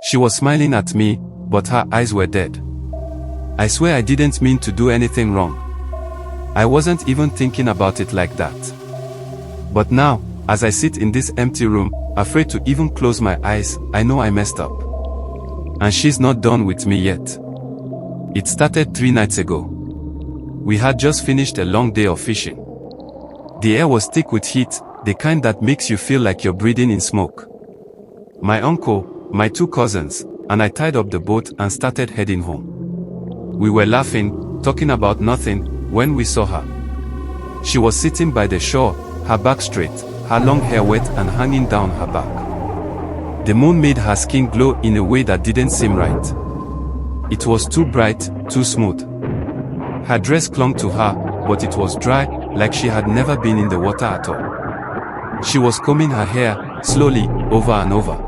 She was smiling at me, but her eyes were dead. I swear I didn't mean to do anything wrong. I wasn't even thinking about it like that. But now, as I sit in this empty room, afraid to even close my eyes, I know I messed up. And she's not done with me yet. It started 3 nights ago. We had just finished a long day of fishing. The air was thick with heat, the kind that makes you feel like you're breathing in smoke. My uncle, my 2 cousins, and I tied up the boat and started heading home. We were laughing, talking about nothing, when we saw her. She was sitting by the shore, her back straight, her long hair wet and hanging down her back. The moon made her skin glow in a way that didn't seem right. It was too bright, too smooth. Her dress clung to her, but it was dry, like she had never been in the water at all. She was combing her hair, slowly, over and over.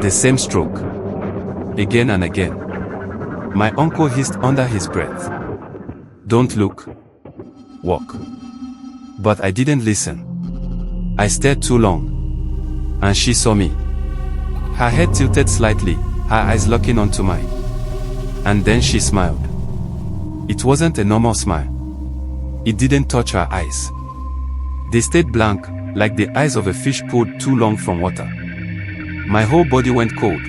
The same stroke. Again and again. My uncle hissed under his breath. "Don't look. Walk." But I didn't listen. I stared too long. And she saw me. Her head tilted slightly, her eyes locking onto mine. And then she smiled. It wasn't a normal smile. It didn't touch her eyes. They stayed blank, like the eyes of a fish pulled too long from water. My whole body went cold.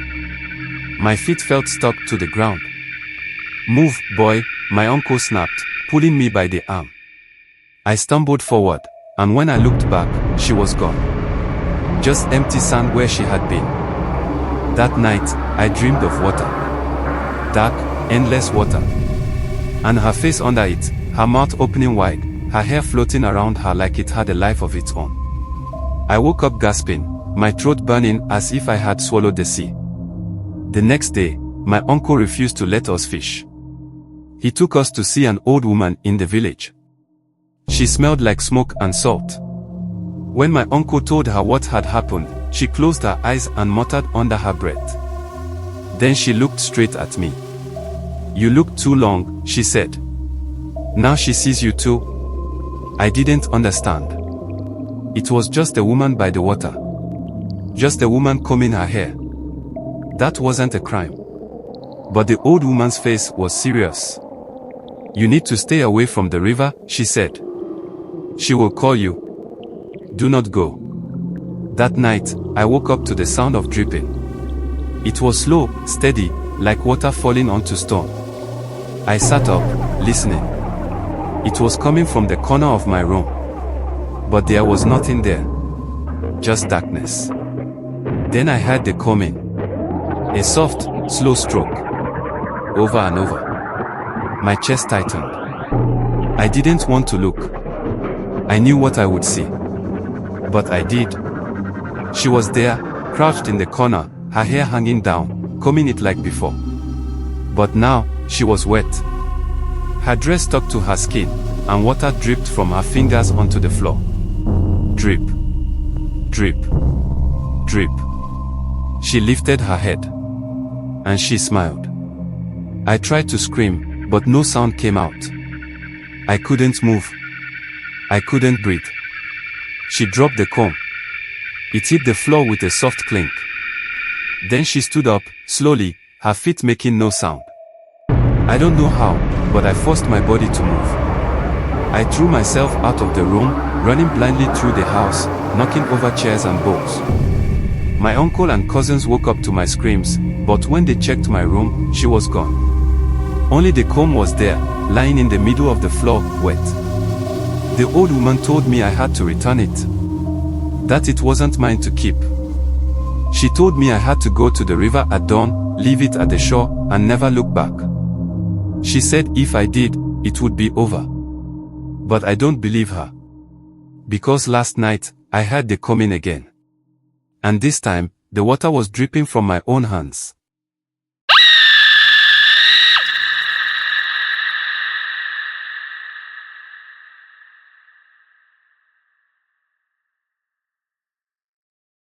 My feet felt stuck to the ground. "Move, boy," my uncle snapped, pulling me by the arm. I stumbled forward, and when I looked back, she was gone. Just empty sand where she had been. That night, I dreamed of water. Dark, endless water. And her face under it, her mouth opening wide, her hair floating around her like it had a life of its own. I woke up gasping, my throat burning as if I had swallowed the sea. The next day, my uncle refused to let us fish. He took us to see an old woman in the village. She smelled like smoke and salt. When my uncle told her what had happened, she closed her eyes and muttered under her breath. Then she looked straight at me. "You look too long," she said. "Now she sees you too." I didn't understand. It was just a woman by the water. Just a woman combing her hair. That wasn't a crime. But the old woman's face was serious. "You need to stay away from the river," she said. "She will call you. Do not go." That night, I woke up to the sound of dripping. It was slow, steady, like water falling onto stone. I sat up, listening. It was coming from the corner of my room. But there was nothing there. Just darkness. Then I heard the coming. A soft, slow stroke. Over and over. My chest tightened. I didn't want to look. I knew what I would see. But I did. She was there, crouched in the corner, her hair hanging down, combing it like before. But now, she was wet. Her dress stuck to her skin, and water dripped from her fingers onto the floor. Drip. Drip. Drip. She lifted her head. And she smiled. I tried to scream, but no sound came out. I couldn't move. I couldn't breathe. She dropped the comb. It hit the floor with a soft clink. Then she stood up, slowly, her feet making no sound. I don't know how, but I forced my body to move. I threw myself out of the room, running blindly through the house, knocking over chairs and bowls. My uncle and cousins woke up to my screams, but when they checked my room, she was gone. Only the comb was there, lying in the middle of the floor, wet. The old woman told me I had to return it. That it wasn't mine to keep. She told me I had to go to the river at dawn, leave it at the shore, and never look back. She said if I did, it would be over. But I don't believe her. Because last night, I heard the coming again. And this time, the water was dripping from my own hands.